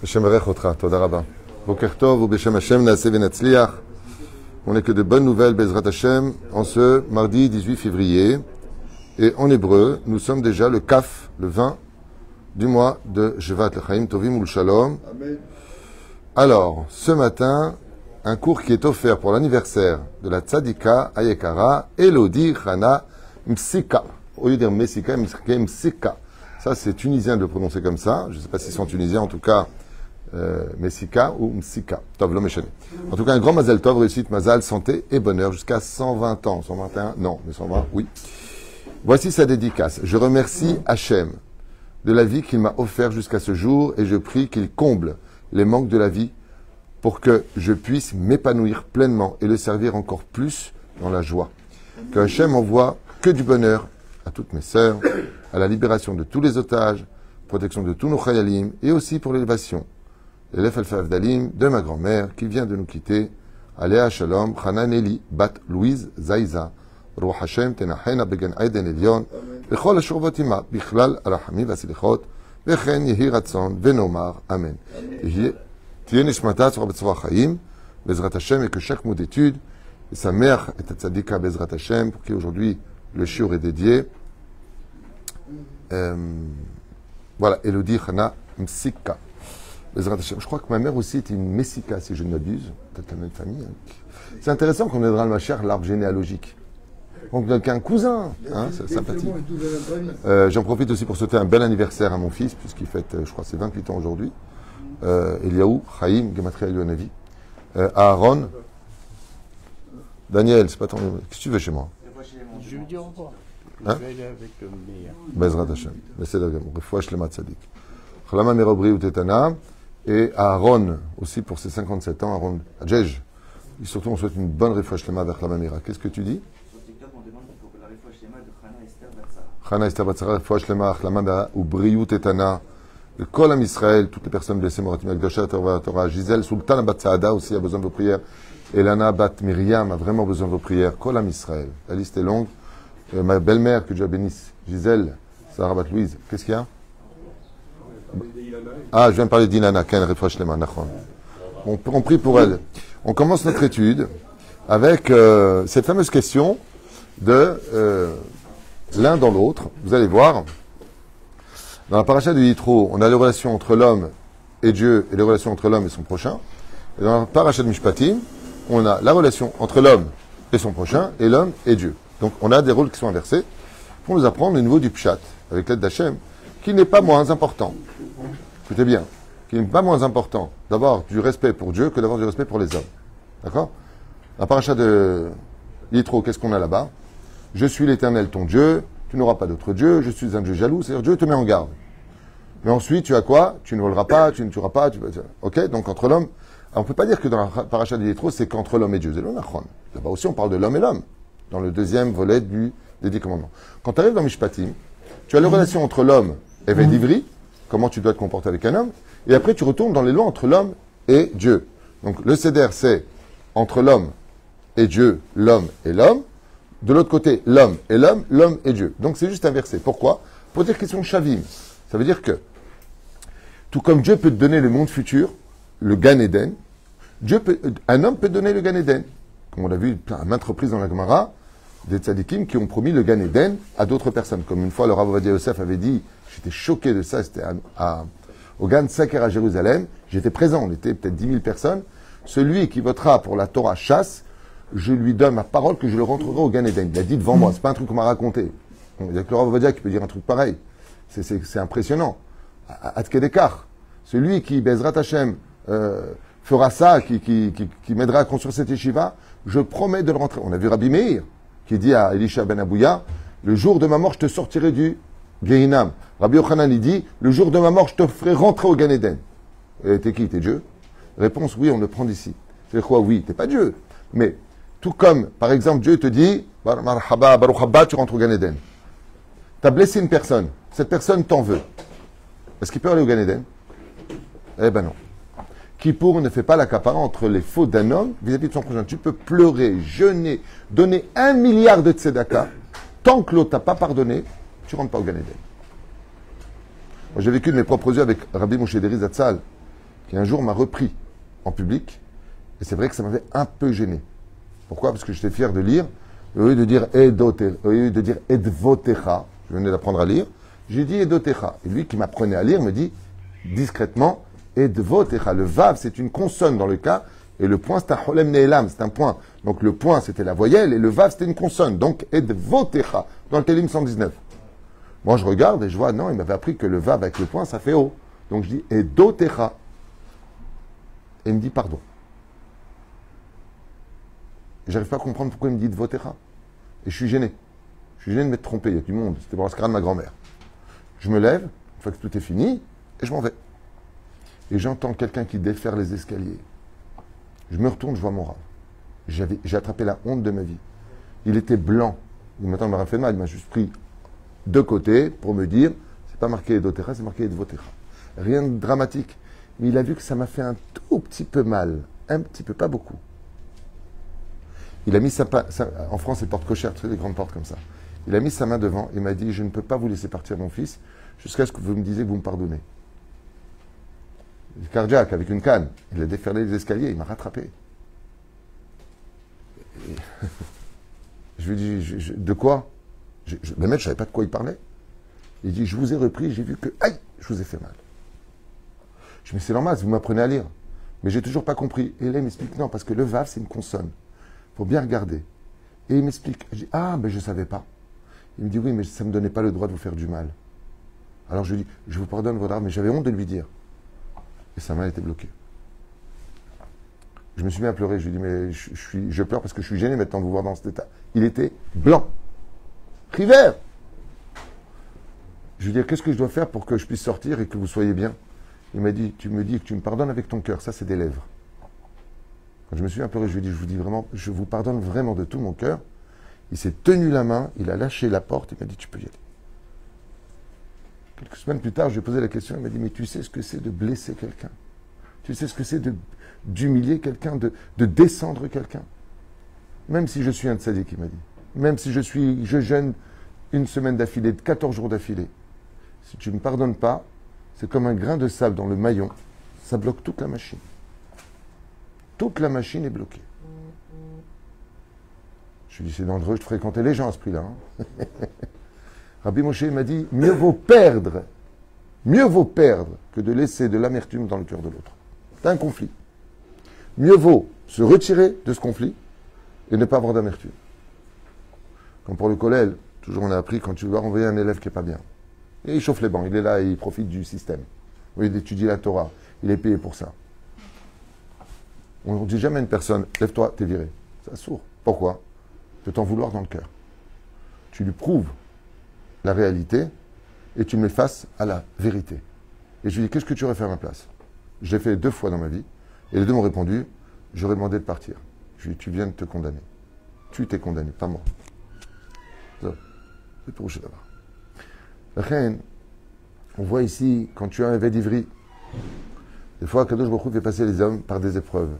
Hashem Barech Otra, Toda Rabba. Boker Tov, ou Beshem Hashem, Naaseh Venatzliach. On n'est que de bonnes nouvelles, Bezrat Hashem, en ce mardi 18 février. Et en hébreu, nous sommes déjà le Kaf, le 20 du mois de Shevat L'Chaim Tovim Ul Shalom. Amen. Alors, ce matin, un cours qui est offert pour l'anniversaire de la Tzadika Ayekara, Elodie Chana Msika. Au lieu de dire Messika, Msika. Ça, c'est tunisien de le prononcer comme ça. Je ne sais pas s'ils sont tunisiens, en tout cas, Messika ou Msika. Tov, l'homme est. En tout cas, un grand Mazel Tov, réussite, Mazal, santé et bonheur jusqu'à 120 ans. 121, non, mais 120, oui. Voici sa dédicace. Je remercie Hachem de la vie qu'il m'a offerte jusqu'à ce jour et je prie qu'il comble les manques de la vie pour que je puisse m'épanouir pleinement et le servir encore plus dans la joie. Que Hachem envoie que du bonheur à toutes mes sœurs, à la libération de tous les otages, protection de tous nos chayalim et aussi pour l'élévation, l'élève Alfaf Dalim de ma grand-mère qui vient de nous quitter, Aléa Shalom, Hanan Eli, Bat Louise Zaïza, Ruach Hashem, Tenachena Began Aiden Elion, Bechol Ashurvotima, Bichlal Arahami Vasilichot, Bechen Yehi Ratzon, Venomar, Amen. Tiye Nishmata Tzora B'Tzora Chaim, Bezrat Hashem, et que chaque mot d'étude, et sa mère est à Tzadika Bezrat Hashem, pour qui aujourd'hui le shiur est dédié. Voilà, Elodie Chana Msika. Bezrat Hashem. Je crois que ma mère aussi était une Messika, si je ne m'abuse. Peut-être la même famille. Hein. C'est intéressant qu'on aidera le Machar, l'arbre généalogique. Donc un cousin, hein, c'est sympathique. J'en profite aussi pour souhaiter un bel anniversaire à mon fils, puisqu'il fête, je crois, ses 28 ans aujourd'hui. Eliaou, Chaim, Gematria Elionavi. Aaron, Daniel, c'est pas ton. Qu'est-ce que tu veux chez moi? Je vais lui dire au revoir. Hein? Je vais aller avec Meir. Bezrat Hashem. C'est le Refouach Lema Tzadik. Chalama Merobri ou Tetana. Et Aaron aussi pour ses 57 ans, Aaron Adjej. Et surtout, on souhaite une bonne Refouach Lema vers Chalama Mira. Qu'est-ce que tu dis? Chana Esther Batzara, Refouach Lema, Chalama ou Briou Tetana. Le Kol Am Israël, toutes les personnes blessées, Moratim Akdosha, Torah, Gisèle, Sultan Batzada aussi a besoin de vos prières. Elana Bat Myriam a vraiment besoin de vos prières. Kol Am Israël. La liste est longue. Ma belle-mère, que Dieu bénisse, Gisèle, Sarah Bat Louise. Qu'est-ce qu'il y a? Ah, je viens de parler d'Inana, Ken Refresh Lema, Nachon. On prie pour elle. On commence notre étude avec cette fameuse question de l'un dans l'autre. Vous allez voir, dans la paracha de Yitro, on a les relations entre l'homme et Dieu et les relations entre l'homme et son prochain. Et dans la paracha de Mishpatim, on a la relation entre l'homme et son prochain et l'homme et Dieu. Donc on a des rôles qui sont inversés pour nous apprendre le niveau du Pshat, avec l'aide d'Hachem, qui n'est pas moins important. Écoutez bien, qui n'est pas moins important d'avoir du respect pour Dieu que d'avoir du respect pour les hommes. D'accord? La paracha de Yitro, qu'est-ce qu'on a là-bas? Je suis l'Éternel ton Dieu, tu n'auras pas d'autre Dieu, je suis un Dieu jaloux, c'est-à-dire Dieu te met en garde. Mais ensuite, tu as quoi? Tu ne voleras pas, tu ne tueras pas, ok? Donc entre l'homme, on ne peut pas dire que dans la paracha de Yitro, c'est qu'entre l'homme et Dieu. C'est l'onachron. Là-bas aussi, on parle de l'homme et l'homme, dans le deuxième volet des 10 commandements. Quand tu arrives dans Mishpatim, tu as les relations entre l'homme et Vedivri, comment tu dois te comporter avec un homme, et après tu retournes dans les lois entre l'homme et Dieu. Donc le Seder, c'est entre l'homme et Dieu, l'homme et l'homme. De l'autre côté, l'homme et l'homme, l'homme et Dieu. Donc c'est juste inversé. Pourquoi? Pour dire qu'ils sont shavim. Ça veut dire que, tout comme Dieu peut te donner le monde futur, le Gan Eden, un homme peut donner le Gan Eden. Comme on l'a vu à maintes reprises dans la Gemara, des tzadikim qui ont promis le Gan Eden à d'autres personnes. Comme une fois, le Rav Ovadia Yosef avait dit, j'étais choqué de ça, c'était au Gan Saker à Jérusalem, j'étais présent, on était peut-être 10 000 personnes. Celui qui votera pour la Torah chasse, je lui donne ma parole que je le rentrerai au Gan Eden. Il a dit devant moi, c'est pas un truc qu'on m'a raconté. Il n'y a que le Rav Ovadia qui peut dire un truc pareil. C'est impressionnant. Atkedekar, celui qui, Bezrat Hashem, fera ça, qui m'aidera à construire cette yeshiva, je promets de le rentrer. On a vu Rabbi Meir, qui dit à Elisha ben Abouya, le jour de ma mort, je te sortirai du Gehinam. Rabbi Yochanan, il dit, le jour de ma mort, je te ferai rentrer au Gan Eden. T'es qui? T'es Dieu? Réponse, oui, on le prend d'ici. C'est quoi? Oui, t'es pas Dieu. Mais, tout comme, par exemple, Dieu te dit, Marhaba, Baruch Haba, tu rentres au Gan Eden. T'as blessé une personne. Cette personne t'en veut. Est-ce qu'il peut aller au Gan Eden? Eh ben non. Kippour ne fait pas la capara entre les fautes d'un homme vis-à-vis de son prochain. Tu peux pleurer, jeûner, donner 1 milliard de tzedaka. Tant que l'autre t'a pas pardonné, tu ne rentres pas au Gan Eden. Moi, j'ai vécu de mes propres yeux avec Rabbi Moshe Deri Zatzal, qui un jour m'a repris en public. Et c'est vrai que ça m'avait un peu gêné. Pourquoi? Parce que j'étais fier de lire. Et au lieu de dire Edvotecha, je venais d'apprendre à lire, j'ai dit Edotecha. Et lui qui m'apprenait à lire me dit discrètement Edvotecha. Le Vav, c'est une consonne dans le cas, et le point, c'est un Holem Ne'elam, c'est un point. Donc le point, c'était la voyelle, et le Vav, c'était une consonne. Donc Edvotecha, dans le Télim 119. Moi, je regarde et je vois, non, il m'avait appris que le Vav avec le point, ça fait O. Donc je dis Edotecha. Et il me dit pardon. Et j'arrive pas à comprendre pourquoi il me dit Edvotecha. Et je suis gêné. Je suis gêné de m'être trompé, il y a du monde. C'était pour la de ma grand-mère. Je me lève, une fois que tout est fini, et je m'en vais. Et j'entends quelqu'un qui déferre les escaliers. Je me retourne, je vois mon Rav. J'ai attrapé la honte de ma vie. Il était blanc. Maintenant, il m'a fait mal. Il m'a juste pris de côté pour me dire, c'est pas marqué Edotecha, c'est marqué Edvotecha. Rien de dramatique. Mais il a vu que ça m'a fait un tout petit peu mal. Un petit peu, pas beaucoup. Il a mis en France, c'est porte cochère, tu sais, des grandes portes comme ça. Il a mis sa main devant et m'a dit, je ne peux pas vous laisser partir, mon fils, jusqu'à ce que vous me disiez que vous me pardonnez. Cardiaque, avec une canne. Il a déferlé les escaliers, il m'a rattrapé. Et je lui ai dit, de quoi? Le mec, je ne savais pas de quoi il parlait. Il dit, je vous ai repris, j'ai vu que, aïe, je vous ai fait mal. Je me dis, c'est normal, vous m'apprenez à lire. Mais j'ai toujours pas compris. Et là, il m'explique, non, parce que le Vav, c'est une consonne. Il faut bien regarder. Et il m'explique. Je dis, ah, ben je ne savais pas. Il me dit, oui, mais ça ne me donnait pas le droit de vous faire du mal. Alors je lui dis, je vous pardonne votre art, mais j'avais honte de lui dire. Et sa main était bloquée. Je me suis mis à pleurer. Je lui ai dit, mais je pleure parce que je suis gêné maintenant de vous voir dans cet état. Il était blanc. River. Je lui ai dit, qu'est-ce que je dois faire pour que je puisse sortir et que vous soyez bien? Il m'a dit, tu me dis que tu me pardonnes avec ton cœur. Ça, c'est des lèvres. Quand je me suis mis à pleurer, je lui ai dit, je vous dis vraiment, je vous pardonne vraiment de tout mon cœur. Il s'est tenu la main, il a lâché la porte, il m'a dit, tu peux y aller. Quelques semaines plus tard, je lui ai posé la question, il m'a dit, mais tu sais ce que c'est de blesser quelqu'un? Tu sais ce que c'est d'humilier quelqu'un, de descendre quelqu'un? Même si je suis un tzaddik, il m'a dit. Même si je jeûne une semaine d'affilée, 14 jours d'affilée. Si tu ne me pardonnes pas, c'est comme un grain de sable dans le maillon. Ça bloque toute la machine. Toute la machine est bloquée. Je lui dis, c'est dangereux de fréquenter les gens à ce prix-là. Hein. Rabbi Moshe m'a dit, mieux vaut perdre que de laisser de l'amertume dans le cœur de l'autre. C'est un conflit. Mieux vaut se retirer de ce conflit et ne pas avoir d'amertume. Comme pour le collège, toujours on a appris, quand tu dois renvoyer un élève qui n'est pas bien. Et il chauffe les bancs, il est là et il profite du système. Il étudie la Torah, il est payé pour ça. On ne dit jamais à une personne, lève-toi, t'es viré. C'est sourd. Pourquoi? De t'en vouloir dans le cœur. Tu lui prouves la réalité et tu me mets face à la vérité. Et je lui dis, qu'est-ce que tu aurais fait à ma place? Je l'ai fait 2 fois dans ma vie. Et les 2 m'ont répondu, j'aurais demandé de partir. Je lui ai dit, tu viens de te condamner. Tu t'es condamné, pas moi. C'est pour vous d'abord. La reine, on voit ici, quand tu as un d'ivry, des fois, Kadosh Baruch Hu fait passer les hommes par des épreuves.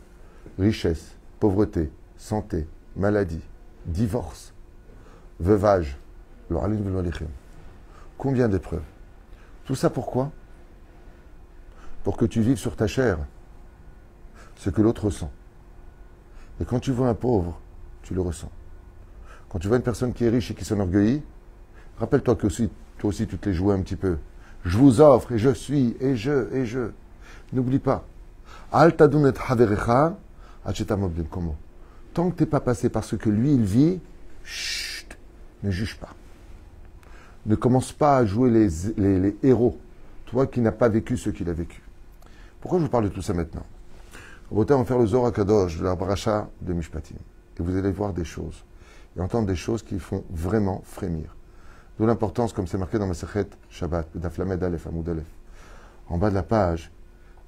Richesse, pauvreté, santé, maladie, divorce, veuvage. Combien d'épreuves? Tout ça pourquoi? Pour que tu vives sur ta chair ce que l'autre ressent. Et quand tu vois un pauvre, tu le ressens. Quand tu vois une personne qui est riche et qui s'enorgueillit, rappelle-toi que toi aussi tu te les jouais un petit peu. Je vous offre et je suis et je. N'oublie pas. Tant que tu n'es pas passé par ce que lui il vit, chut, ne juge pas. Ne commence pas à jouer les héros, toi qui n'as pas vécu ce qu'il a vécu. Pourquoi je vous parle de tout ça maintenant? On va faire le Zohar Kadosh de la Paracha de Mishpatim. Et vous allez voir des choses. Et entendre des choses qui font vraiment frémir. D'où l'importance, comme c'est marqué dans ma Masechet Shabbat, d'Aflamed Aleph, Amoud Aleph. En bas de la page,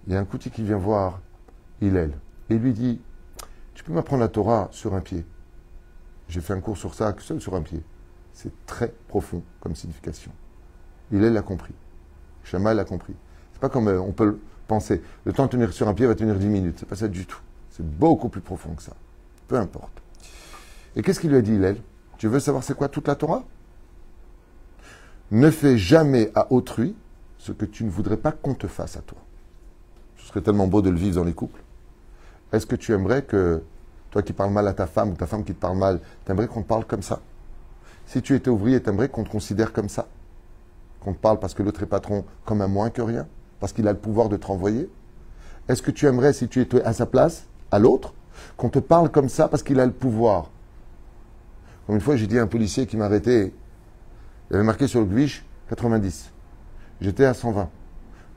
il y a un Kouti qui vient voir Hillel. Et il lui dit, tu peux m'apprendre la Torah sur un pied? J'ai fait un cours sur ça, seul sur un pied. C'est très profond comme signification. Hillel l'a compris. Shammai l'a compris. C'est pas comme on peut le penser. Le temps de tenir sur un pied va tenir 10 minutes. C'est pas ça du tout. C'est beaucoup plus profond que ça. Peu importe. Et qu'est-ce qu'il lui a dit, Hillel? Tu veux savoir c'est quoi toute la Torah? Ne fais jamais à autrui ce que tu ne voudrais pas qu'on te fasse à toi. Ce serait tellement beau de le vivre dans les couples. Est-ce que tu aimerais que, toi qui parles mal à ta femme, ou ta femme qui te parle mal, t'aimerais qu'on te parle comme ça? Si tu étais ouvrier, t'aimerais qu'on te considère comme ça? Qu'on te parle parce que l'autre est patron comme un moins que rien? Parce qu'il a le pouvoir de te renvoyer? Est-ce que tu aimerais, si tu étais à sa place, à l'autre, qu'on te parle comme ça parce qu'il a le pouvoir? Comme une fois, j'ai dit à un policier qui m'a arrêté, il avait marqué sur le gvish 90. J'étais à 120.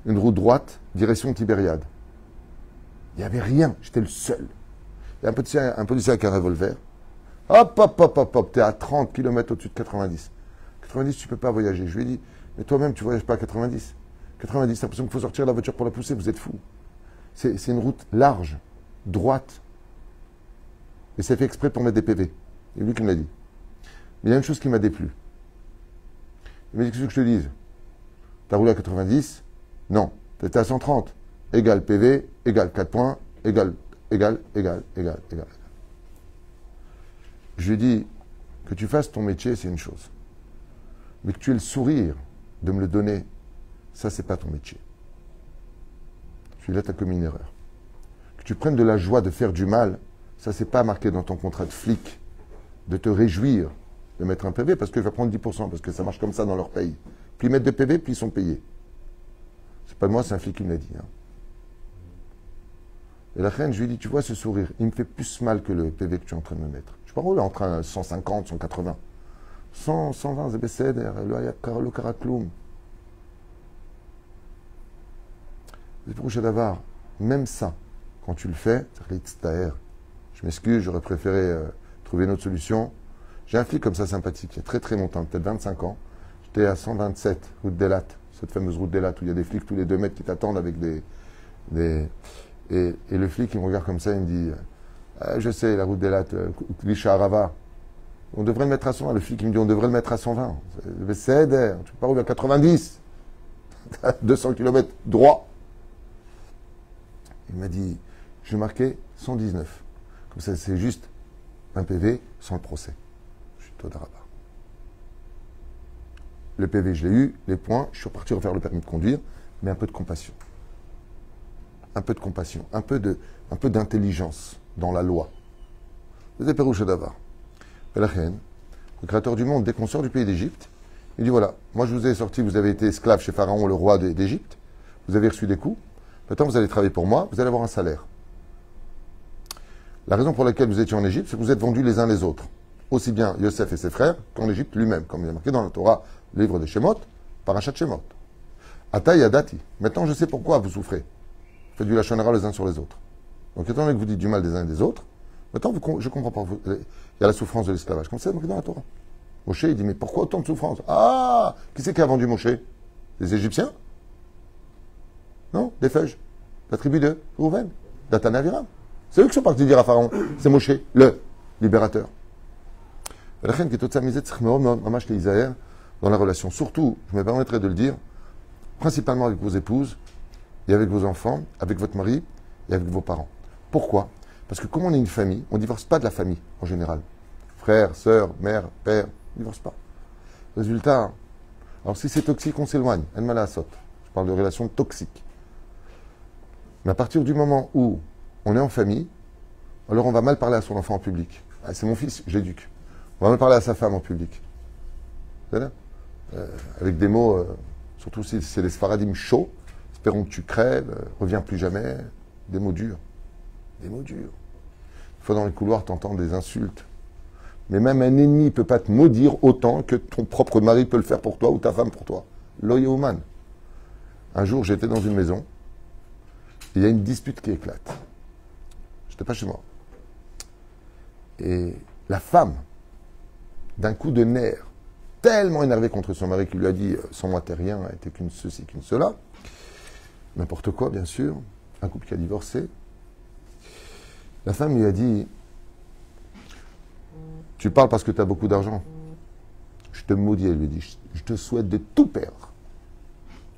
Une route droite, direction Tibériade. Il n'y avait rien, j'étais le seul. Il y a un policier avec un revolver. Hop, hop, hop, hop, hop, t'es à 30 km au-dessus de 90. 90, tu ne peux pas voyager. Je lui ai dit, mais toi-même, tu ne voyages pas à 90. 90, t'as l'impression qu'il faut sortir la voiture pour la pousser, vous êtes fous. C'est une route large, droite. Et c'est fait exprès pour mettre des PV. C'est lui qui me l'a dit. Mais il y a une chose qui m'a déplu. Il m'a dit, qu'est-ce que je te dise? T'as roulé à 90? Non. T'étais à 130. Égal PV, égal 4 points, égal. Je lui ai dit, que tu fasses ton métier, c'est une chose. Mais que tu aies le sourire de me le donner, ça, c'est pas ton métier. Celui-là, tu as commis une erreur. Que tu prennes de la joie de faire du mal, ça, c'est pas marqué dans ton contrat de flic, de te réjouir de mettre un PV, parce qu'il va prendre 10%, parce que ça marche comme ça dans leur pays. Plus ils mettent de PV, plus ils sont payés. C'est pas de moi, c'est un flic qui me l'a dit. Hein. Et la reine, je lui ai dit, tu vois ce sourire, il me fait plus mal que le PV que tu es en train de me mettre. Je ne sais pas où il est en train de 150, 180. 100, 120, ZBCD, le Karakloum. C'est pour Davar, même ça, quand tu le fais, je m'excuse, j'aurais préféré trouver une autre solution. J'ai un flic comme ça sympathique, il y a très très longtemps, peut-être 25 ans. J'étais à 127, route d'Elat, cette fameuse route d'Elat où il y a des flics tous les 2 mètres qui t'attendent avec des... Et le flic, il me regarde comme ça, il me dit je sais, la route d'Elat, Klisha Arava. On devrait le mettre à 120. Le flic, il me dit on devrait le mettre à 120. C'est d'air. Tu peux pas rouler à 90. 200 km droit. Il m'a dit je marquais 119. Comme ça, c'est juste un PV sans le procès. Je suis Todaraba. Le PV, je l'ai eu. Les points, je suis reparti refaire le permis de conduire, mais un peu de compassion. Un peu de compassion, un peu d'intelligence dans la loi. C'est Pérouche d'Avar. Le créateur du monde, dès qu'on sort du pays d'Égypte, il dit voilà, moi je vous ai sorti, vous avez été esclave chez Pharaon, le roi d'Égypte, vous avez reçu des coups, maintenant vous allez travailler pour moi, vous allez avoir un salaire. La raison pour laquelle vous étiez en Égypte, c'est que vous êtes vendus les uns les autres. Aussi bien Yosef et ses frères qu'en Égypte lui-même, comme il est marqué dans la Torah, le livre des Shemot, Parashat Shemot. Ata Yadati. Maintenant je sais pourquoi vous souffrez. Faites du lachon hara les uns sur les autres. Donc, étant donné que vous dites du mal des uns et des autres, maintenant, je ne comprends pas. Il y a la souffrance de l'esclavage. Comme ça, c'est marqué dans la Torah. Moshe, il dit, mais pourquoi autant de souffrance? Ah, qui c'est qui a vendu Moshe? Les Égyptiens? Non, des Feuges. La tribu de Rouven, Datan et Aviram. C'est eux qui sont partis dire à Pharaon, c'est Moshe, le libérateur. La reine qui est toute sa misette, c'est Mamash Isaïe dans la relation. Surtout, je me permettrai de le dire, principalement avec vos épouses, et avec vos enfants, avec votre mari et avec vos parents. Pourquoi? Parce que comme on est une famille, on ne divorce pas de la famille en général. Frère, sœur, mère, père, on ne divorce pas. Résultat, alors si c'est toxique, on s'éloigne. Elle m'a la saute. Je parle de relations toxiques. Mais à partir du moment où on est en famille, alors on va mal parler à son enfant en public. Ah, c'est mon fils, je l'éduque. On va mal parler à sa femme en public. Avec des mots, surtout si c'est des sfaradim chauds, espérons que tu crèves, reviens plus jamais. Des mots durs. Des mots durs. Une fois dans les couloirs, tu entends des insultes. Mais même un ennemi ne peut pas te maudire autant que ton propre mari peut le faire pour toi ou ta femme pour toi. Loyehuman. Un jour, j'étais dans une maison. Et il y a une dispute qui éclate. Je n'étais pas chez moi. Et la femme, d'un coup de nerf, tellement énervée contre son mari qui lui a dit « sans moi t'es rien, t'es qu'une ceci, qu'une cela », n'importe quoi, bien sûr. Un couple qui a divorcé. La femme lui a dit « Tu parles parce que tu as beaucoup d'argent. Je te maudis. » Elle lui dit « Je te souhaite de tout perdre. »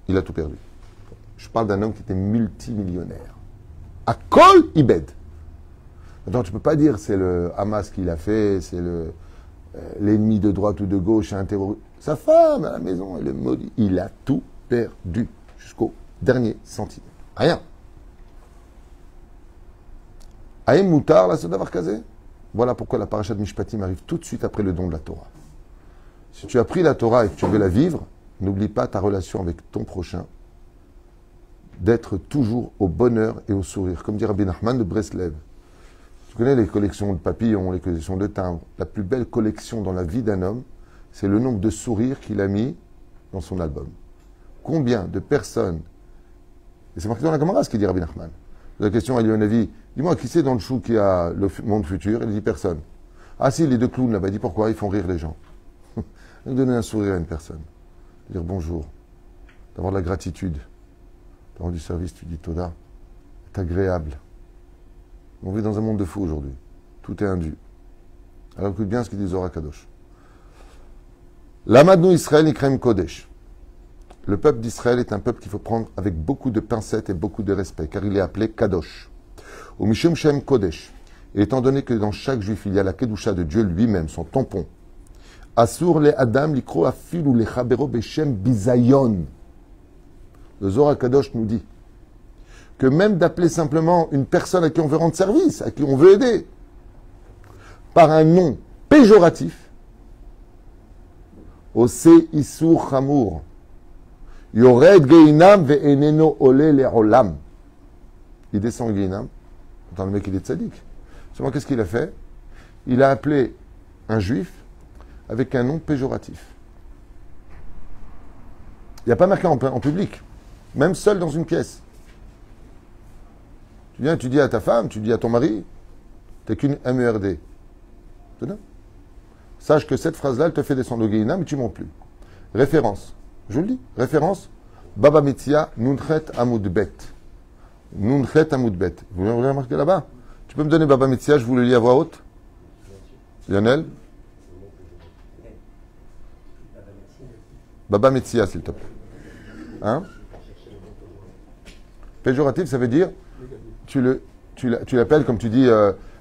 Il a tout perdu. Je parle d'un homme qui était multimillionnaire. À Kol Ibed. Maintenant, tu ne peux pas dire c'est le Hamas qui l'a fait, c'est l'ennemi de droite ou de gauche, c'est un terroriste. Sa femme à la maison, elle le maudit. Il a tout perdu. perdu jusqu'au dernier centime. Rien. Aïm Moutar, la Sodavar Kazé. Voilà pourquoi la paracha de Mishpatim arrive tout de suite après le don de la Torah. Si tu as pris la Torah et que tu veux la vivre, n'oublie pas ta relation avec ton prochain, d'être toujours au bonheur et au sourire. Comme dit Rabbi Nachman de Breslev. Tu connais les collections de papillons, les collections de timbres. La plus belle collection dans la vie d'un homme, c'est le nombre de sourires qu'il a mis dans son album. Combien de personnes, et c'est marqué dans la Gemara ce qu'il dit Rabbi Nachman. La question à Lyonavi, dis-moi qui c'est dans le chou qui a le monde futur? Il dit personne. Ah si, les deux clowns là-bas, il dit pourquoi? Ils font rire les gens. Donner un sourire à une personne, dire bonjour, d'avoir de la gratitude, d'avoir du service, tu dis Toda, c'est agréable. On vit dans un monde de fous aujourd'hui. Tout est indu. Alors écoute bien ce qu'il dit Zohar Kadosh. L'amadnou Israël Ikrem Kodesh. Le peuple d'Israël est un peuple qu'il faut prendre avec beaucoup de pincettes et beaucoup de respect, car il est appelé Kadosh. Au Mishum Shem Kodesh. Et étant donné que dans chaque juif, il y a la Kedusha de Dieu lui-même, son tampon. Asur le Adam likro afil ou le Chabero Beshem Bizayon. Le Zohar Kadosh nous dit que même d'appeler simplement une personne à qui on veut rendre service, à qui on veut aider, par un nom péjoratif, Ose Isur Chamour, Yored Geinam ve'eneno ole le'olam. Il descend au Geinam. Attends, le mec, il est tzaddik. Seulement, qu'est-ce qu'il a fait? Il a appelé un juif avec un nom péjoratif. Il n'y a pas marqué en public, même seul dans une pièce. Tu viens, tu dis à ta femme, tu dis à ton mari, t'es qu'une MERD. C'est ça? Sache que cette phrase-là, elle te fait descendre au Guéhinam, mais tu ne montes plus. Référence. Je vous le dis. Référence. Baba Metzia, Nunchet Amoudbet. Nunchet Amoudbet. Vous l'avez remarqué là-bas? Tu peux me donner Baba Metzia, je vous le lis à voix haute. Lionel? Baba Metzia, s'il te plaît. Hein? Péjoratif, ça veut dire, tu l'appelles, comme tu dis,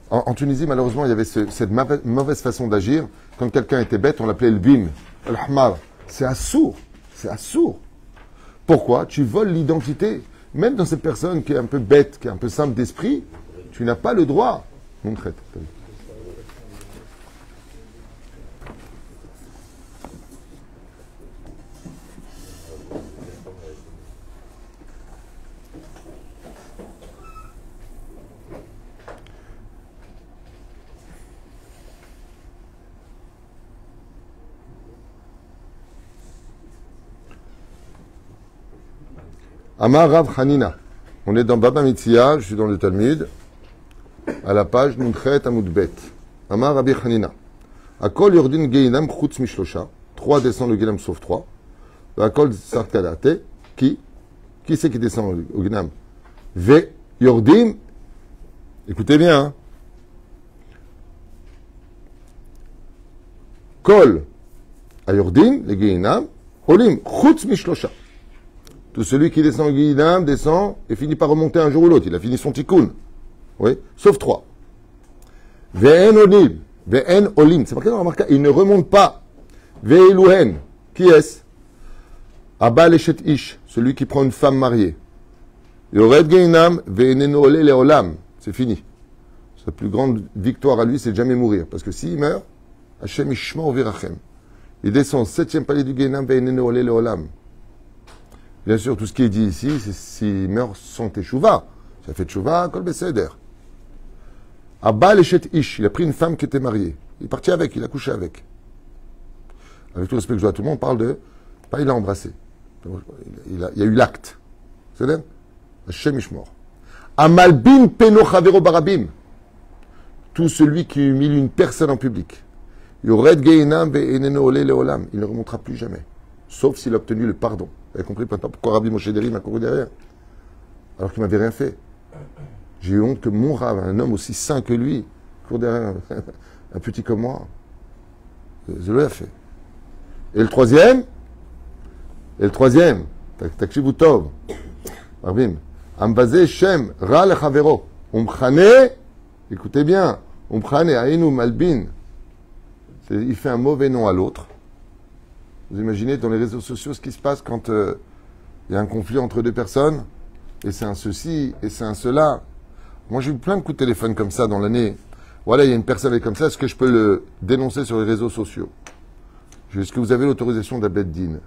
en Tunisie, malheureusement, il y avait cette mauvaise façon d'agir. Quand quelqu'un était bête, on l'appelait le bim, le hamar. C'est assourd. C'est assourd. Pourquoi? Tu voles l'identité. Même dans cette personne qui est un peu bête, qui est un peu simple d'esprit, tu n'as pas le droit. On traite. Amar Rav Hanina. On est dans Baba Metzia, je suis dans le Talmud, à la page Nunchet Amoudbet. Amar Rabbi Hanina. Akol Yordin Geinam Chutz Mishlosha. 3 descendent le Geinam sauf 3. Akol Sarkadate. Qui c'est qui descend au Geinam? Ve Yordim. Écoutez bien. Hein. Kol Ayordin, le Geinam. Olim Chutz Mishlosha. Tout celui qui descend au Guidam descend et finit par remonter un jour ou l'autre. Il a fini son tikkun. Oui, sauf 3. Ve'en olim. Ve'en olim. C'est marqué dans la marque. Il ne remonte pas. Ve'eluhen. Qui est-ce? Abba leshet ish. Celui qui prend une femme mariée. Yored geinam. Ve'eneno ole leolam. C'est fini. Sa plus grande victoire à lui, c'est de jamais mourir. Parce que s'il meurt, Hashem ishma virachem. Il descend au 7e palier du Geinam. Ve'eneno ole leolam. Bien sûr, tout ce qui est dit ici, c'est s'il meurt sans teshuva. Ça fait teshuva, kol beseder. Abba leshet ish, il a pris une femme qui était mariée. Il est parti avec, il a couché avec. Avec tout le respect que je dois à tout le monde, on parle de... Pas il l'a embrassé. Il y a eu l'acte. C'est-à-dire Hashem ishmor. Amalbin peno chavero barabim. Tout celui qui humilie une personne en public. Yored geinam ve'eneno ole leolam. Il ne remontera plus jamais. Sauf s'il a obtenu le pardon. Vous avez compris maintenant pourquoi Rabbi Moshe Deri m'a couru derrière? Alors qu'il ne m'avait rien fait. J'ai eu honte que mon Rav, un homme aussi saint que lui, court derrière un petit comme moi. Je l'ai fait. Et le troisième, Takshivu Tov, Arbim, Ambazé Shem, Ra le Chavero, Umchane, écoutez bien, Umchane, Ainu Malbin, il fait un mauvais nom à l'autre. Vous imaginez dans les réseaux sociaux ce qui se passe quand Il y a un conflit entre deux personnes, et c'est un ceci, et c'est un cela. Moi, j'ai eu plein de coups de téléphone comme ça dans l'année. Voilà, il y a une personne comme ça, est-ce que je peux le dénoncer sur les réseaux sociaux? Est-ce que vous avez l'autorisation d'un bet din?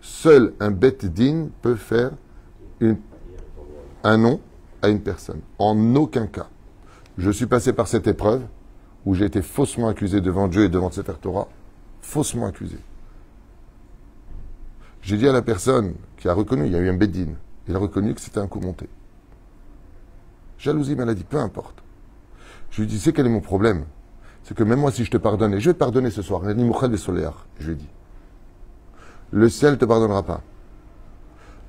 Seul un bet din peut faire un nom à une personne. En aucun cas. Je suis passé par cette épreuve où j'ai été faussement accusé devant Dieu et devant Sefer Torah. Faussement accusé. J'ai dit à la personne qui a reconnu, il y a eu un bet din, il a reconnu que c'était un coup monté. Jalousie, maladie, peu importe. Je lui dis, c'est quel est mon problème? C'est que même moi, si je te pardonne, et je vais te pardonner ce soir, je lui ai dit, le ciel ne te pardonnera pas.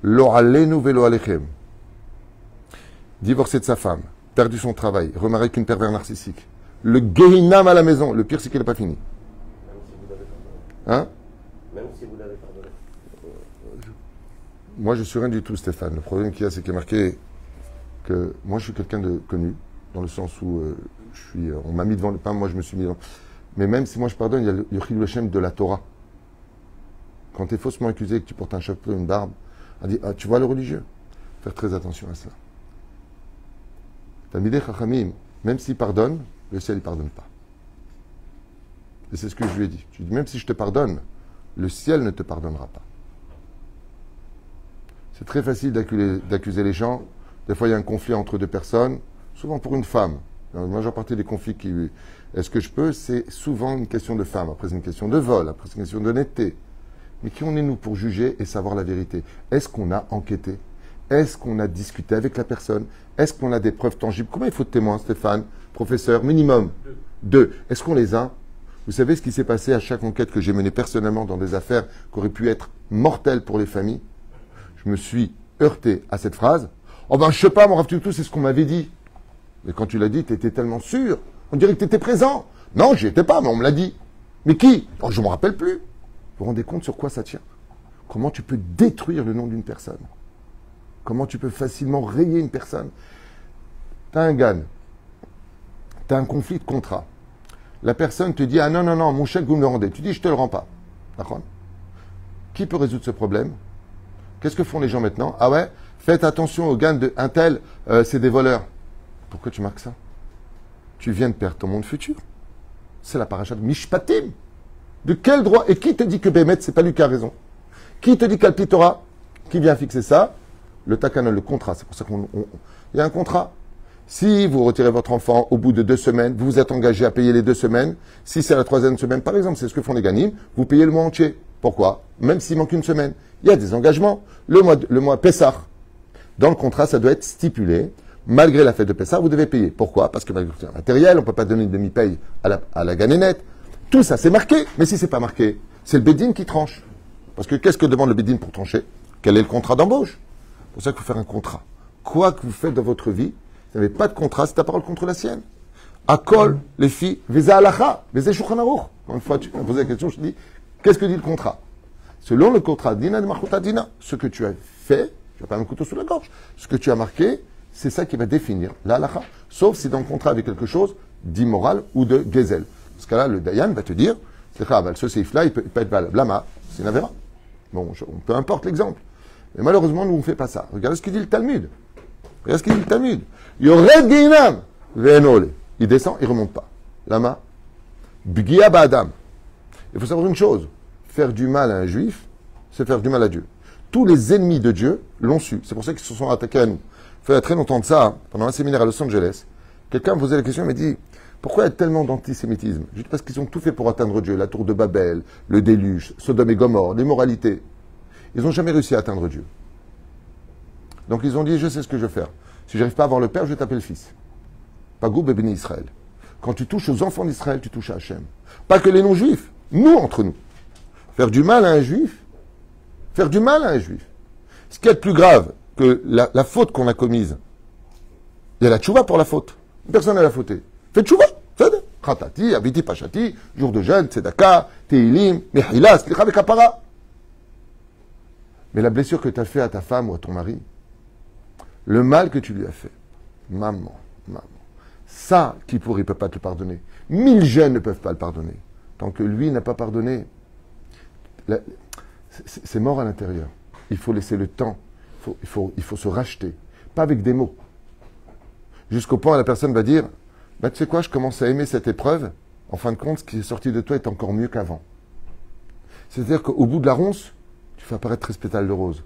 Lo alenu velo alechem. Divorcé de sa femme, perdu son travail, remarqué qu'une pervers narcissique. Le Gehinam à la maison, le pire c'est qu'il n'a pas fini. Hein? Même si vous l'avez pardonné. Moi je suis rien du tout Stéphane. Le problème qu'il y a c'est qu'il y a marqué que moi je suis quelqu'un de connu, dans le sens où on m'a mis devant le pain, moi je me suis mis devant. Mais même si moi je pardonne, il y a le Chilul Hashem de la Torah. Quand tu es faussement accusé, que tu portes un chapeau, une barbe, on dit, ah, tu vois le religieux? Faire très attention à ça. Tamidei Chachamim, même s'il pardonne, le ciel ne pardonne pas. Et c'est ce que je lui ai dit. Je lui ai dit, même si je te pardonne, le ciel ne te pardonnera pas. C'est très facile d'accuser les gens. Des fois, il y a un conflit entre deux personnes, souvent pour une femme. Dans la majeure partie des conflits qui... Est-ce que je peux? C'est souvent une question de femme. Après, c'est une question de vol. Après, c'est une question d'honnêteté. Mais qui on est, nous, pour juger et savoir la vérité? Est-ce qu'on a enquêté? Est-ce qu'on a discuté avec la personne? Est-ce qu'on a des preuves tangibles? Combien il faut de témoins, Stéphane? Professeur, minimum? Deux. Est-ce qu'on les a? Vous savez ce qui s'est passé à chaque enquête que j'ai menée personnellement dans des affaires qui auraient pu être mortelles pour les familles? Je me suis heurté à cette phrase. Oh ben, je sais pas, mon Rav Tutu, c'est ce qu'on m'avait dit. Mais quand tu l'as dit, tu étais tellement sûr. On dirait que tu étais présent. Non, j'y étais pas, mais on me l'a dit. Mais qui? Oh, je ne me rappelle plus. Vous vous rendez compte sur quoi ça tient? Comment tu peux détruire le nom d'une personne? Comment tu peux facilement rayer une personne? Tu as un gagne. Tu as un conflit de contrat. La personne te dit, ah non, non, non, mon chèque, vous me le rendez. Tu dis, je ne te le rends pas. D'accord? Qui peut résoudre ce problème? Qu'est-ce que font les gens maintenant? Ah ouais, faites attention aux gains d'un tel, c'est des voleurs. Pourquoi tu marques ça? Tu viens de perdre ton monde futur. C'est la paracha de Mishpatim. De quel droit? Et qui te dit que Bémet, c'est pas lui qui a raison? Qui te dit qu'Al-Pi Torah, qui vient fixer ça? Le Takanon, le contrat. C'est pour ça il y a un contrat. Si vous retirez votre enfant au bout de 2 semaines, vous vous êtes engagé à payer les 2 semaines. Si c'est la 3e semaine, par exemple, c'est ce que font les ganim, vous payez le mois entier. Pourquoi? Même s'il manque une semaine. Il y a des engagements. Le mois Pessah. Dans le contrat, ça doit être stipulé. Malgré la fête de Pessah, vous devez payer. Pourquoi? Parce que malgré le matériel, on ne peut pas donner une demi-paye à la ganénette. Tout ça, c'est marqué. Mais si c'est pas marqué, c'est le Bédine qui tranche. Parce que qu'est-ce que demande le Bédine pour trancher? Quel est le contrat d'embauche? C'est pour ça qu'il faut faire un contrat. Quoi que vous faites dans votre vie, vous n'avez pas de contrat, c'est ta parole contre la sienne. Akol, les filles, Veza Alacha, Veza Shulchan Aruch. Une fois, tu m'as posé la question, je te dis, qu'est-ce que dit le contrat? Selon le contrat, Dina de Marchuta Dina, ce que tu as fait, tu vas pas un couteau sous la gorge, ce que tu as marqué, c'est ça qui va définir l'Alacha. Sauf si dans le contrat avec quelque chose d'immoral ou de Gezel. Dans ce cas-là, le Dayan va te dire, c'est grave, ce séif-là, il peut être valable. Lama, c'est une avéra. Bon, peu importe l'exemple. Mais malheureusement, nous, on ne fait pas ça. Regardez ce qu'il dit le Talmud. Regardez ce qu'il dit le Talmud. Yored Geinam, Venole. Il descend, il ne remonte pas. Lama, Bgia Ba'adam. Il faut savoir une chose. Faire du mal à un juif, c'est faire du mal à Dieu. Tous les ennemis de Dieu l'ont su. C'est pour ça qu'ils se sont attaqués à nous. Il y a très longtemps de ça, pendant un séminaire à Los Angeles, quelqu'un me posait la question et m'a dit, pourquoi il y a tellement d'antisémitisme? Je dis parce qu'ils ont tout fait pour atteindre Dieu. La tour de Babel, le déluge, Sodome et Gomorre, l'immoralité. Ils n'ont jamais réussi à atteindre Dieu. Donc ils ont dit, je sais ce que je vais faire. Si je n'arrive pas à avoir le père, je vais taper le fils. Pagou béni Israël. Quand tu touches aux enfants d'Israël, tu touches à Hachem. Pas que les non-juifs, nous entre nous. Faire du mal à un juif, faire du mal à un juif. Ce qui est le plus grave que la faute qu'on a commise, il y a la tchouva pour la faute. Personne n'a la fauté. Fais tchouva. Khatati, Abiti Pachati, jour de jeûne, Tzedaka, Teilim, Mehila, Slicha Bekapara. Mais la blessure que tu as fait à ta femme ou à ton mari, le mal que tu lui as fait, maman, ça, qui pourrait, il ne peut pas te le pardonner. 1000 jeunes ne peuvent pas le pardonner. Tant que lui n'a pas pardonné, c'est mort à l'intérieur. il faut laisser le temps. Il faut se racheter. Pas avec des mots. Jusqu'au point où la personne va dire, bah, tu sais quoi, je commence à aimer cette épreuve. En fin de compte, ce qui est sorti de toi est encore mieux qu'avant. C'est-à-dire qu'au bout de la ronce, tu fais apparaître 13 pétales de rose.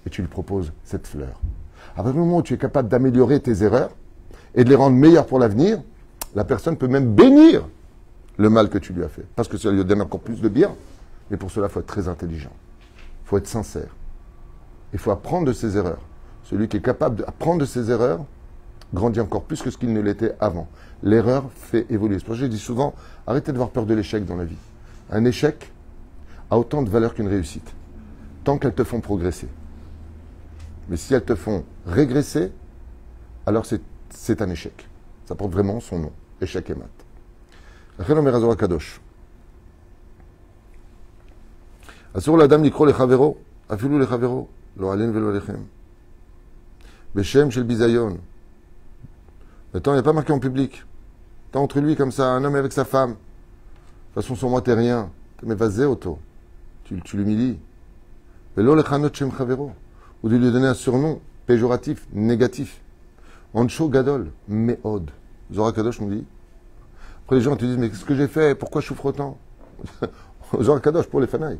Et tu lui proposes cette fleur. À partir du moment où tu es capable d'améliorer tes erreurs et de les rendre meilleures pour l'avenir, la personne peut même bénir le mal que tu lui as fait. Parce que ça lui donne encore plus de bien. Mais pour cela, il faut être très intelligent. Il faut être sincère. Il faut apprendre de ses erreurs. Celui qui est capable d'apprendre de ses erreurs grandit encore plus que ce qu'il ne l'était avant. L'erreur fait évoluer. C'est pour ça que je dis souvent, arrêtez de avoir peur de l'échec dans la vie. Un échec a autant de valeur qu'une réussite, tant qu'elles te font progresser. Mais si elles te font régresser, alors c'est un échec. Ça porte vraiment son nom. Échec et mat. Omer Kadosh. Asur la dame likro le chavero, afilou le chavero, lo alen velo lechem. Beshem shel bizayon. Maintenant, il n'y a pas marqué en public. T'as entre lui comme ça, un homme avec sa femme. De toute façon, sur moi, t'es rien. Mais vas-y, auto. Tu l'humilies. Velo lechanot shem chavero. Ou de lui donner un surnom péjoratif, négatif. Ancho gadol, meod. Zohar Kadosh nous dit. Après, les gens te disent, mais qu'est-ce que j'ai fait? Pourquoi je souffre autant? Zohar Kadosh pour les fanailles.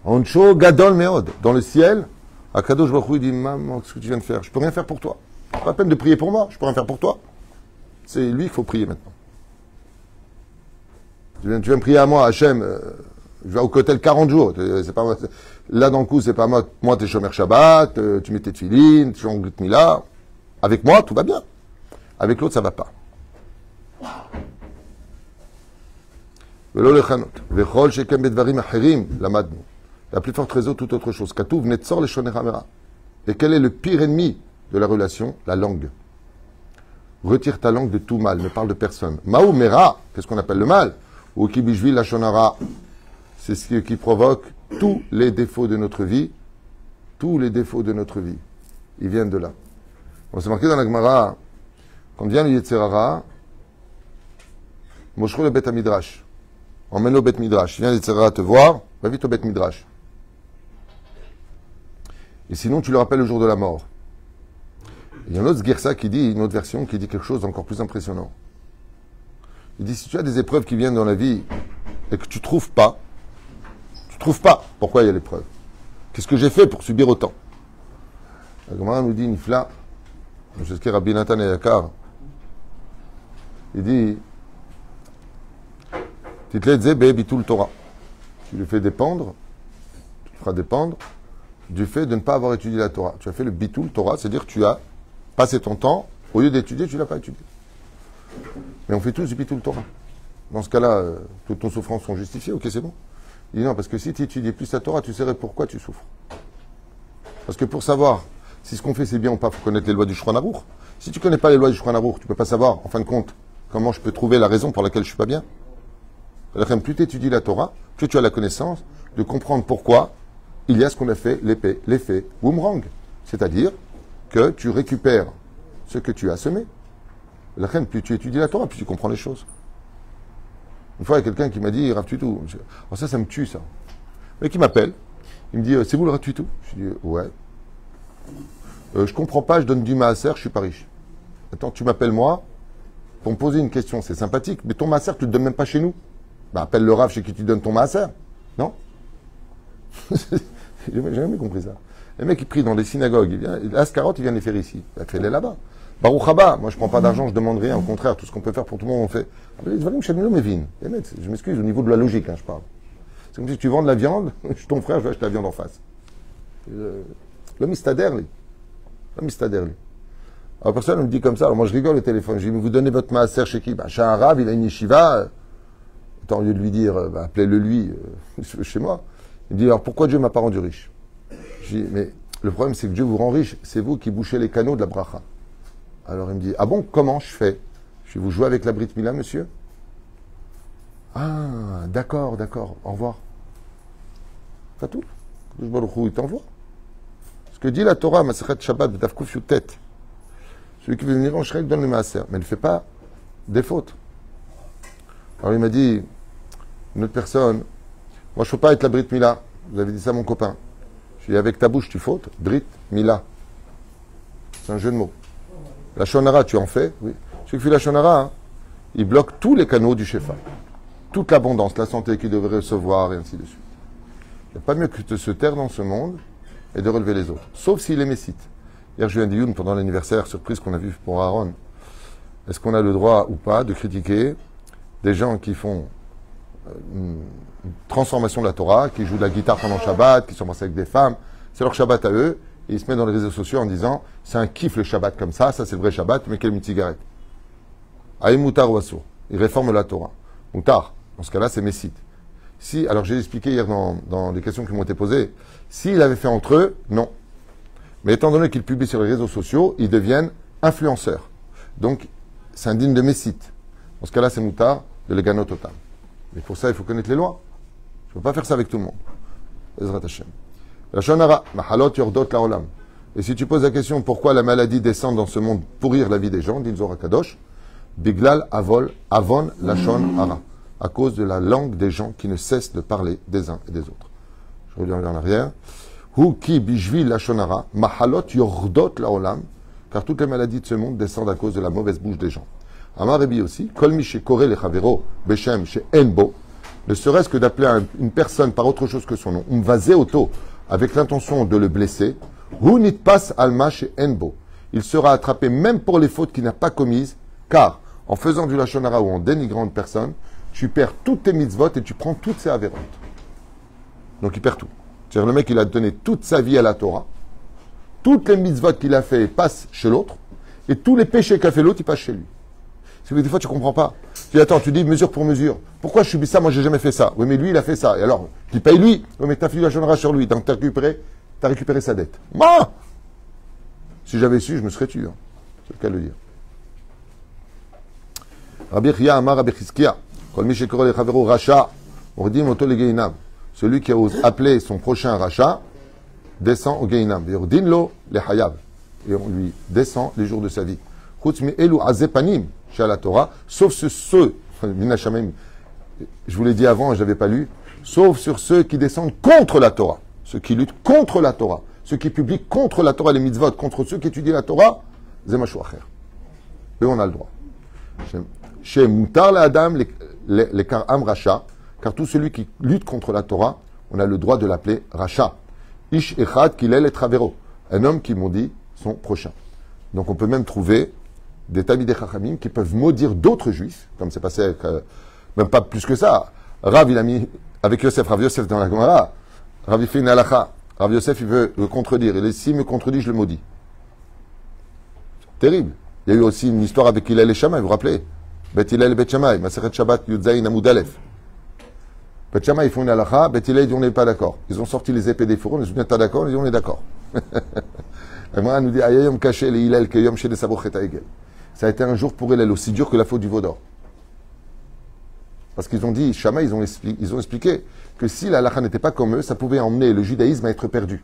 Ancho gadol meod. Dans le ciel, Akadosh Baruch Hu, il dit, maman, qu'est-ce que tu viens de faire? Je peux rien faire pour toi. Pas la peine de prier pour moi, je peux rien faire pour toi. C'est lui qu'il faut prier maintenant. Tu viens me prier à moi, Hachem, je vais au Kotel 40 jours. C'est pas moi, là, dans le coup, c'est pas moi. Moi, t'es Shomer Shabbat, tu mets tes tefilines, tu jonges Mila. Avec moi, tout va bien. Avec l'autre, ça va pas. La plus forte raison, toute autre chose. Katouv netzor le shoner hamera. Et quel est le pire ennemi de la relation? La langue. Retire ta langue de tout mal, ne parle de personne. Maou mera, qu'est-ce qu'on appelle le mal? Ou kibishvi la shonara. C'est ce qui provoque tous les défauts de notre vie. Tous les défauts de notre vie. Ils viennent de là. On s'est marqué dans la Gemara, quand vient le Yetzerara, Moshro le Bet Midrash. Emmène au Bet Midrash. Viens le Yetzerara te voir, va vite au Bet Midrash. Et sinon, tu le rappelles le jour de la mort. Il y a une autre Gersa qui dit, une autre version qui dit quelque chose d'encore plus impressionnant. Il dit, si tu as des épreuves qui viennent dans la vie et que tu trouves pas pourquoi il y a l'épreuve. Qu'est-ce que j'ai fait pour subir autant? La Gemara nous dit, Nifla, c'est ce qu'est Rabbi Nathan et Yakar. Il dit, Titleze be bitul Torah. Tu le fais dépendre, tu le feras dépendre du fait de ne pas avoir étudié la Torah. Tu as fait le bitul Torah, c'est-à-dire que tu as passé ton temps, au lieu d'étudier, tu ne l'as pas étudié. Mais on fait tous du bitul Torah. Dans ce cas-là, toutes nos souffrances sont justifiées, ok, c'est bon. Il dit non, parce que si tu étudiais plus la Torah, tu saurais pourquoi tu souffres. Parce que pour savoir si ce qu'on fait c'est bien ou pas, il faut connaître les lois du Shulchan Aruch. Si tu ne connais pas les lois du Shulchan Aruch, tu ne peux pas savoir, en fin de compte, comment je peux trouver la raison pour laquelle je ne suis pas bien. Plus tu étudies la Torah, plus tu as la connaissance de comprendre pourquoi il y a ce qu'on a fait, l'effet boomerang. C'est-à-dire que tu récupères ce que tu as semé. Plus tu étudies la Torah, plus tu comprends les choses. Une fois, il y a quelqu'un qui m'a dit, Rav Tutou. Alors ça me tue, ça. Mais qui m'appelle. Il me dit, c'est vous le Rav Tutou? Je dis, ouais. Je comprends pas, je donne du maaser, je suis pas riche. Attends, tu m'appelles moi pour me poser une question, c'est sympathique, mais ton maaser, tu le donnes même pas chez nous. Bah, appelle le Rav chez qui tu donnes ton maaser. Non? J'ai jamais compris ça. Les mecs, ils prient dans les synagogues. Ascarot, il vient les faire ici. Bah, fais-les là-bas. Baruch haba, moi je prends pas d'argent, je demande rien, au contraire, tout ce qu'on peut faire pour tout le monde, on fait. Je m'excuse, au niveau de la logique, je parle. C'est comme si tu vends de la viande, je suis ton frère, je vais acheter la viande en face. L'homme mystadère, lui. Alors personne me dit comme ça, alors moi je rigole au téléphone, je dis, mais vous donnez votre maaser chez qui? Chez un rave, il a une yeshiva. Au lieu de lui dire, appelez-le lui, chez moi. Il me dit, alors pourquoi Dieu m'a pas rendu riche? Je dis, mais le problème c'est que Dieu vous rend riche, c'est vous qui bouchez les canaux de la bracha. Alors il me dit, ah bon, comment je fais? Je dis, vous jouez avec la Brit Mila, monsieur? Ah, d'accord, au revoir. Pas tout. Il t'envoie. Ce que dit la Torah, Masechet Shabbat, B'tavkuf Yutet. Celui qui veut venir en Shrek donne le maaser, mais ne fait pas des fautes. Alors il m'a dit, une autre personne, moi je ne peux pas être la Brit Mila. Vous avez dit ça à mon copain. Je Tu dis avec ta bouche, tu fautes. Brit, Mila. C'est un jeu de mots. La shonara, tu en fais. Oui. Celui qui fait la shonara, hein, il bloque tous les canaux du shefa. Toute l'abondance, la santé qu'il devrait recevoir, et ainsi de suite. Il n'y a pas mieux que de se taire dans ce monde et de relever les autres. Sauf s'il est messite. Hier, je viens d'Youn pendant l'anniversaire, surprise qu'on a vu pour Aaron. Est-ce qu'on a le droit ou pas de critiquer des gens qui font une transformation de la Torah, qui jouent de la guitare pendant Shabbat, qui sont passés avec des femmes, c'est leur Shabbat à eux, et ils se mettent dans les réseaux sociaux en disant c'est un kiff le Shabbat comme ça c'est le vrai Shabbat, mais quelle cigarette. Aïe Moutar ou Assour. Ils réforment la Torah. Moutar, dans ce cas-là, c'est Messite. Si, alors j'ai expliqué hier dans les questions qui m'ont été posées, s'il avait fait entre eux, non. Mais étant donné qu'ils publient sur les réseaux sociaux, ils deviennent influenceurs. Donc, c'est indigne de Messite. Dans ce cas-là, c'est Moutar de l'Egano total. Mais pour ça, il faut connaître les lois. Je ne peux pas faire ça avec tout le monde. Ezrat Hashem. La shonara, mahalot yordot laolam. Et si tu poses la question pourquoi la maladie descend dans ce monde pourrir la vie des gens, dit le Zohar Kadosh, biglal avon lashon hara, à cause de la langue des gens qui ne cessent de parler des uns et des autres. Je reviens en arrière. Hu ki bishvi lashon hara, mahalot yordot laolam, car toutes les maladies de ce monde descendent à cause de la mauvaise bouche des gens. Amar Rebi aussi, kol mi shekore lechavero beshem she'enbo, ne serait-ce que d'appeler une personne par autre chose que son nom, umvazé auto, avec l'intention de le blesser, hu nitpas alma she'enbo, il sera attrapé même pour les fautes qu'il n'a pas commises, car en faisant du lashon hara ou en dénigrant une personne, tu perds toutes tes mitzvot et tu prends toutes ses avérantes. Donc il perd tout. C'est-à-dire le mec, il a donné toute sa vie à la Torah, toutes les mitzvot qu'il a fait passent chez l'autre, et tous les péchés qu'a fait l'autre, ils passent chez lui. C'est que des fois, tu ne comprends pas. Tu dis, attends, tu dis mesure pour mesure. Pourquoi je subis ça? Moi, j'ai jamais fait ça. Oui, mais lui, il a fait ça. Et alors, tu payes lui. Oui, mais tu as fait la shonara sur lui. Donc, tu as récupéré sa dette. Moi! Si j'avais su, je me serais tué. Hein. C'est le cas de le dire. Rabbi Chia Amar Rabbi Chizkia. Kol mi shekoro lechavero racha. Ordim oto le geinam. Celui qui ose appeler son prochain racha descend au geinam. Ordin lo le hayav. Et on lui descend les jours de sa vie. Chutz mi elu azepanim. Chez la Torah, sauf ceux, je vous l'ai dit avant, je n'avais pas lu, sauf sur ceux qui descendent contre la Torah, ceux qui luttent contre la Torah, ceux qui publient contre la Torah, les mitzvot, contre ceux qui étudient la Torah, zemashu acher. Eux, on a le droit. Chez Moutar la Adam, les karam racha, car tout celui qui lutte contre la Torah, on a le droit de l'appeler racha. Ish echad kilel et travero, un homme qui maudit son prochain. Donc on peut même trouver des Talmidei Chachamim qui peuvent maudire d'autres juifs, comme c'est passé avec, même pas plus que ça. Rav, il a mis, avec Yosef, Rav Yosef dans la Gemara, Rav il fait une halakha. Rav Yosef, il veut le contredire. Il dit, s'il me contredit, je le maudis. Terrible. Il y a eu aussi une histoire avec Hillel et Shammai, vous vous rappelez? Bet Hillel et Bet Shammai, Masechet Shabbat, Yudzaïn, Amud Aleph. Bet Shammai, ils font une halakha, Bet Hillel, ils disent, on n'est pas d'accord. Ils ont sorti les épées des fourreaux, ils disent, vous n'êtes pas d'accord, ils disent, on est d'accord. La Gemara nous dit, Ayayom caché les Hillel, que Yom Shede Sabochet Haegel. Ça a été un jour pour Hillel aussi dur que la faute du veau d'or. Parce qu'ils ont dit, Shammai, ils ont expliqué que si la halakha n'était pas comme eux, ça pouvait emmener le judaïsme à être perdu.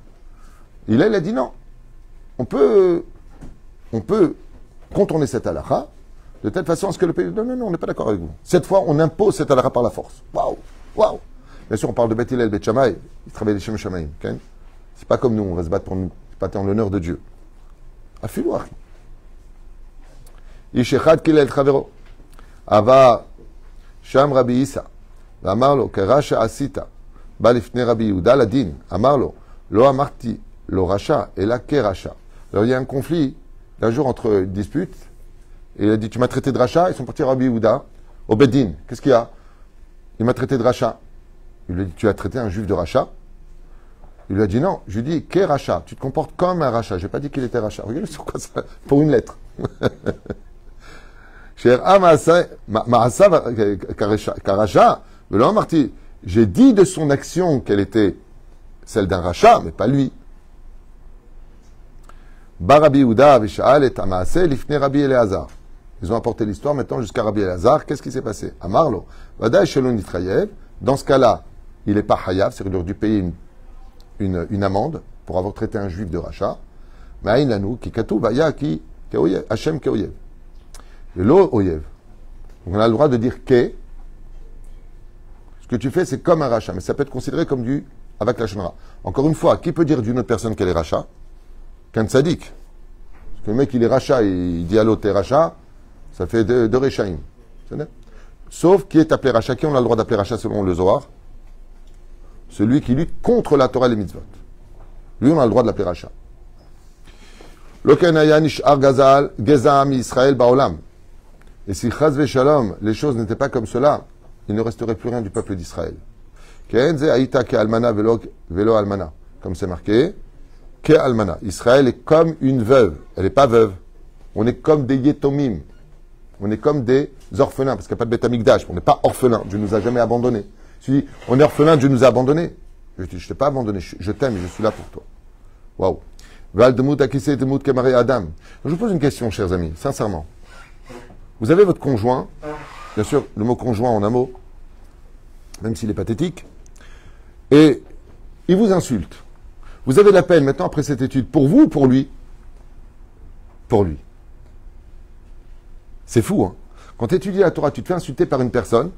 Hillel a dit non. On peut contourner cette halakha de telle façon à ce que le pays... Non, on n'est pas d'accord avec vous. Cette fois, on impose cette halakha par la force. Waouh. Bien sûr, on parle de Bet Hillel, Bet Shammai. Ils travaillent les Shem Shammai. Okay? C'est pas comme nous, on va se battre pour nous. C'est pas en l'honneur de Dieu. Afilouach. איש אחד קילל את חברו. אבל שם רבי עיסא, ואמר לו, כרשע עשית, בא לפני רבי יהודה לדין, אמר לו, לא אמרתי לו רשע, אלא כרשע. Alors il y a un conflit d'un jour entre une dispute, et il a dit, tu m'as traité de rachat, ils sont partis à Rabbi Yehuda, au Bedin. Qu'est-ce qu'il y a? Il m'a traité de rachat. Il lui a dit, tu as traité un juif de rachat? Il lui a dit, non, je lui ai dit, qu'est rachat? Tu te comportes comme un rachat. Je n'ai pas dit qu'il était rachat. Regardez sur quoi ça, pour une lettre. J'ai dit de son action qu'elle était celle d'un rachat, mais pas lui. Ils ont apporté l'histoire maintenant jusqu'à Rabbi Elazar. Qu'est-ce qui s'est passé? Amarlo, dans ce cas-là, il n'est pas hayav, c'est-à-dire qu'il aurait dû payer une amende pour avoir traité un juif de rachat. Mais aïn lanou, qui katou, vaya, qui Hachem keoyev. Lo oyev. Donc on a le droit de dire que ce que tu fais, c'est comme un rachat, mais ça peut être considéré comme du avec la Shonara. Encore une fois, qui peut dire d'une autre personne qu'elle est rachat? Qu'un tzaddik. Parce que le mec, il est rachat, il dit à l'autre, t'es rachat, ça fait deux rechaim. Sauf qui est appelé rachat. Qui on a le droit d'appeler rachat selon le Zohar? Celui qui lutte contre la Torah et les mitzvot. Lui, on a le droit de l'appeler rachat. Et si chaz v'shalom, les choses n'étaient pas comme cela, il ne resterait plus rien du peuple d'Israël. Comme c'est marqué, Israël est comme une veuve. Elle n'est pas veuve. On est comme des yetomim. On est comme des orphelins, parce qu'il n'y a pas de Beth Amikdash. On n'est pas orphelin. Dieu ne nous a jamais abandonnés. Tu dis, on est orphelin, Dieu nous a abandonnés. Je dis, je ne t'ai pas abandonné. Je t'aime et je suis là pour toi. Waouh. Adam. Je vous pose une question, chers amis, sincèrement. Vous avez votre conjoint, bien sûr, le mot conjoint en un mot, même s'il est pathétique, et il vous insulte. Vous avez la peine maintenant, après cette étude, pour vous ou pour lui? Pour lui. C'est fou, hein? Quand tu étudies la Torah, tu te fais insulter par une personne,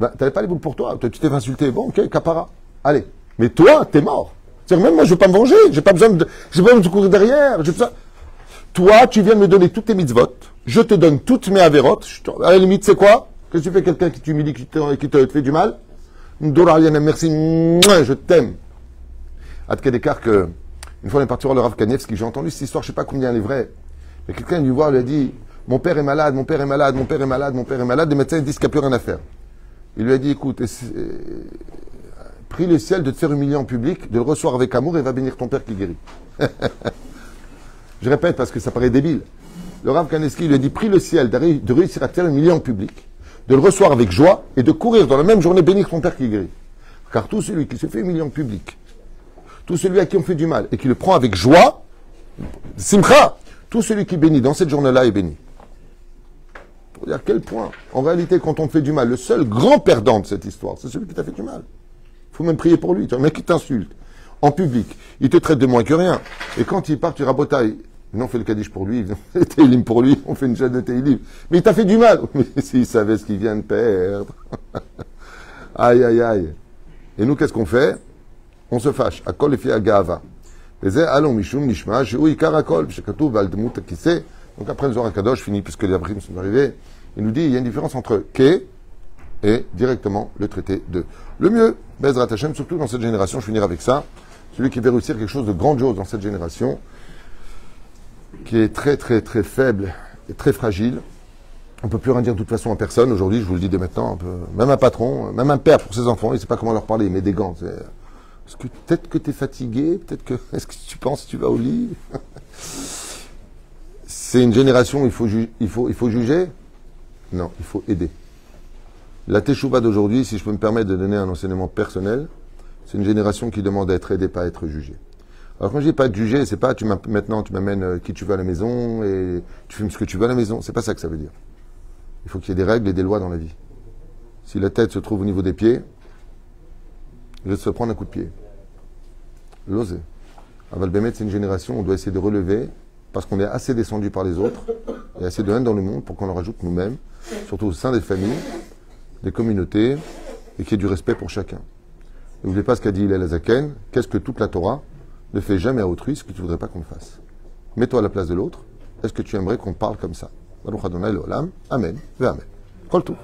ben, tu n'avais pas les boules pour toi, tu t'es fait insulter, bon, ok, capara, allez. Mais toi, t'es mort. C'est-à-dire, même moi, je ne veux pas me venger, j'ai pas besoin de te courir derrière, Toi, tu viens de me donner toutes tes mitzvot, je te donne toutes mes avérotes, à la limite, c'est quoi? Qu'est-ce que tu fais quelqu'un qui t'humilie, qui te fait du mal? Merci, je t'aime. À Kedekar, que une fois on est parti voir le Rav Kanievski, j'ai entendu cette histoire, je ne sais pas combien elle est vraie. Mais quelqu'un est venu voir, lui a dit, mon père est malade, mon père est malade, mon père est malade, mon père est malade, les médecins disent qu'il n'y a plus rien à faire. Il lui a dit, écoute, prie le ciel de te faire humilier en public, de le recevoir avec amour et va bénir ton père qui guérit. Je répète parce que ça paraît débile. Le Rav Kanievski lui a dit, prie le ciel de réussir à te faire humilier en public, de le recevoir avec joie et de courir dans la même journée bénir ton père qui guérit. Car tout celui qui se fait humilier en public, tout celui à qui on fait du mal et qui le prend avec joie, simcha, tout celui qui bénit dans cette journée-là est béni. Pour dire à quel point, en réalité, quand on te fait du mal, le seul grand perdant de cette histoire, c'est celui qui t'a fait du mal. Il faut même prier pour lui. Tu vois, un mec qui t'insulte en public, il te traite de moins que rien. Et quand il part, tu rabotailles. Non, on fait le Kaddish pour lui, on fait Teilim pour lui, on fait une chaîne de Teilim. Mais il t'a fait du mal. Mais s'il savait ce qu'il vient de perdre. Aïe, aïe, aïe. Et nous, qu'est-ce qu'on fait? On se fâche. Akol et fi agava. Donc après le Zohar Kadosh finit, puisque les abrimes sont arrivés, il nous dit il y a une différence entre Ke et directement le traité de. Le mieux, Bezrat Hashem, surtout dans cette génération, je finirai avec ça, celui qui veut réussir quelque chose de grandiose dans cette génération, qui est très très très faible et très fragile. On ne peut plus rien dire de toute façon à personne. Aujourd'hui, je vous le dis dès maintenant, même un patron, même un père pour ses enfants, il ne sait pas comment leur parler, il met des gants. Est-ce que peut-être que tu es fatigué, est-ce que tu penses que tu vas au lit? C'est une génération où il faut juger? Non, il faut aider. La Teshuvah d'aujourd'hui, si je peux me permettre de donner un enseignement personnel, c'est une génération qui demande à être aidée, pas à être jugée. Alors quand je dis pas être jugé, c'est pas maintenant tu m'amènes qui tu veux à la maison et tu fumes ce que tu veux à la maison. C'est pas ça que ça veut dire. Il faut qu'il y ait des règles et des lois dans la vie. Si la tête se trouve au niveau des pieds, je vais se prendre un coup de pied. L'oser. Aval Bémet, c'est une génération où on doit essayer de relever parce qu'on est assez descendu par les autres. Il y a assez de haine dans le monde pour qu'on en rajoute nous-mêmes, surtout au sein des familles, des communautés, et qu'il y ait du respect pour chacun. N'oubliez pas ce qu'a dit Hillel Azaken, qu'est-ce que toute la Torah ne fait jamais à autrui ce que tu ne voudrais pas qu'on le fasse. Mets-toi à la place de l'autre. Est-ce que tu aimerais qu'on parle comme ça? Baruch Adonai Leolam. Amen. Ve Amen. Kol tout.